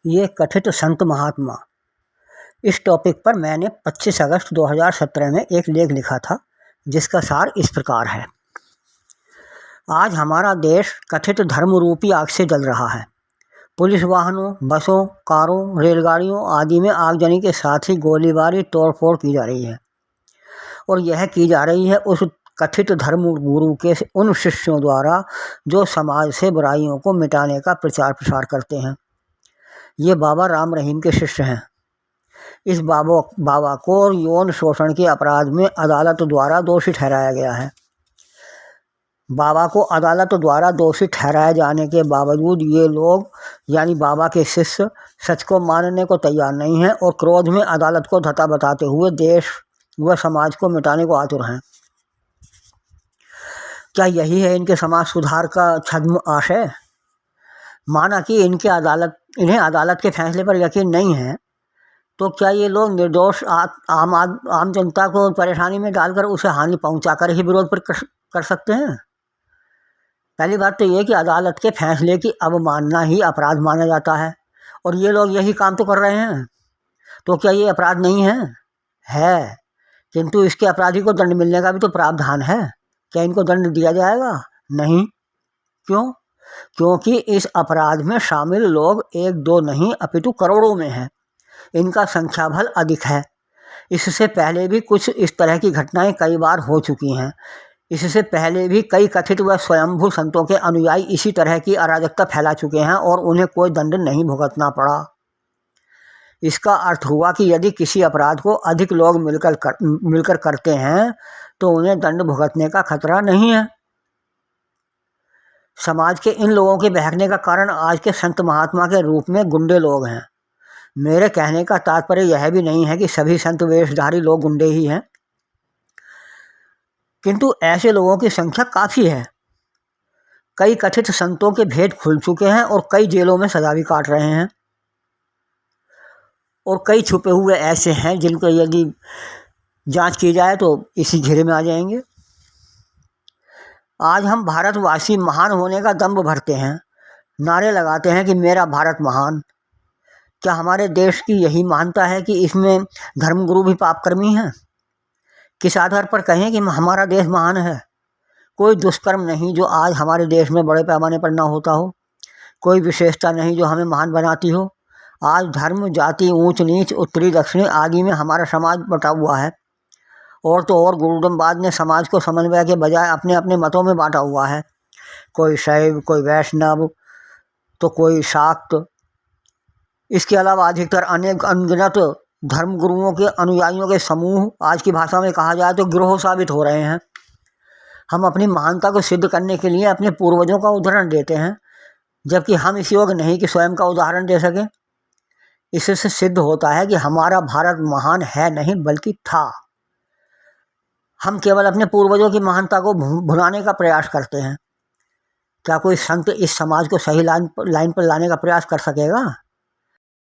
ये कथित संत महात्मा, इस टॉपिक पर मैंने 25 अगस्त 2017 में एक लेख लिखा था, जिसका सार इस प्रकार है। आज हमारा देश कथित धर्म रूपी आग से जल रहा है। पुलिस वाहनों, बसों, कारों, रेलगाड़ियों आदि में आगजनी के साथ ही गोलीबारी, तोड़फोड़ की जा रही है, और यह की जा रही है उस कथित धर्म गुरु के उन शिष्यों द्वारा जो समाज से बुराइयों को मिटाने का प्रचार प्रसार करते हैं। ये बाबा राम रहीम के शिष्य हैं। इस बाबा को यौन शोषण के अपराध में अदालत द्वारा दोषी ठहराया गया है। बाबा को अदालत द्वारा दोषी ठहराए जाने के बावजूद ये लोग यानी बाबा के शिष्य सच को मानने को तैयार नहीं हैं और क्रोध में अदालत को धता बताते हुए देश व समाज को मिटाने को आतुर हैं। क्या यही है इनके समाज सुधार का छद्म आशय? माना कि इन्हें अदालत के फैसले पर यकीन नहीं है, तो क्या ये लोग निर्दोष आम जनता को परेशानी में डालकर उसे हानि पहुंचाकर ही विरोध पर कर सकते हैं? पहली बात तो ये कि अदालत के फैसले की अवमानना ही अपराध माना जाता है, और ये लोग यही काम तो कर रहे हैं। तो क्या ये अपराध नहीं है? किंतु इसके अपराधी को दंड मिलने का भी तो प्रावधान है। क्या इनको दंड दिया जाएगा? नहीं। क्यों? क्योंकि इस अपराध में शामिल लोग एक दो नहीं अपितु करोड़ों में हैं। इनका संख्या बल अधिक है। इससे पहले भी कुछ इस तरह की घटनाएं कई बार हो चुकी हैं। इससे पहले भी कई कथित व स्वयंभू संतों के अनुयायी इसी तरह की अराजकता फैला चुके हैं और उन्हें कोई दंड नहीं भुगतना पड़ा। इसका अर्थ हुआ कि यदि किसी अपराध को अधिक लोग मिलकर करते हैं तो उन्हें दंड भुगतने का खतरा नहीं है। समाज के इन लोगों के बहकने का कारण आज के संत महात्मा के रूप में गुंडे लोग हैं। मेरे कहने का तात्पर्य यह भी नहीं है कि सभी संत वेशधारी लोग गुंडे ही हैं, किंतु ऐसे लोगों की संख्या काफ़ी है। कई कथित संतों के भेद खुल चुके हैं और कई जेलों में सजा भी काट रहे हैं, और कई छुपे हुए ऐसे हैं जिनको यदि जांच की जाए तो इसी घेरे में आ जाएंगे। आज हम भारतवासी महान होने का दंभ भरते हैं, नारे लगाते हैं कि मेरा भारत महान। क्या हमारे देश की यही मान्यता है कि इसमें धर्मगुरु भी पापकर्मी हैं? किस आधार पर कहें कि हमारा देश महान है? कोई दुष्कर्म नहीं जो आज हमारे देश में बड़े पैमाने पर ना होता हो, कोई विशेषता नहीं जो हमें महान बनाती हो। आज धर्म, जाति, ऊंच नीच, उत्तरी दक्षिणी आदि में हमारा समाज बटा हुआ है, और तो और गुरुडमवाद ने समाज को समन्वय के बजाय अपने अपने मतों में बांटा हुआ है। कोई शैव, कोई वैष्णव, तो कोई शाक्त। इसके अलावा अधिकतर अनेक अनगिनत धर्मगुरुओं के अनुयायियों के समूह, आज की भाषा में कहा जाए तो गिरोह साबित हो रहे हैं। हम अपनी महानता को सिद्ध करने के लिए अपने पूर्वजों का उदाहरण देते हैं, जबकि हम इस योग्य नहीं कि स्वयं का उदाहरण दे सकें। इससे सिद्ध होता है कि हमारा भारत महान है नहीं बल्कि था। हम केवल अपने पूर्वजों की महानता को भुलाने का प्रयास करते हैं। क्या कोई संत इस समाज को सही लाइन पर लाने का प्रयास कर सकेगा?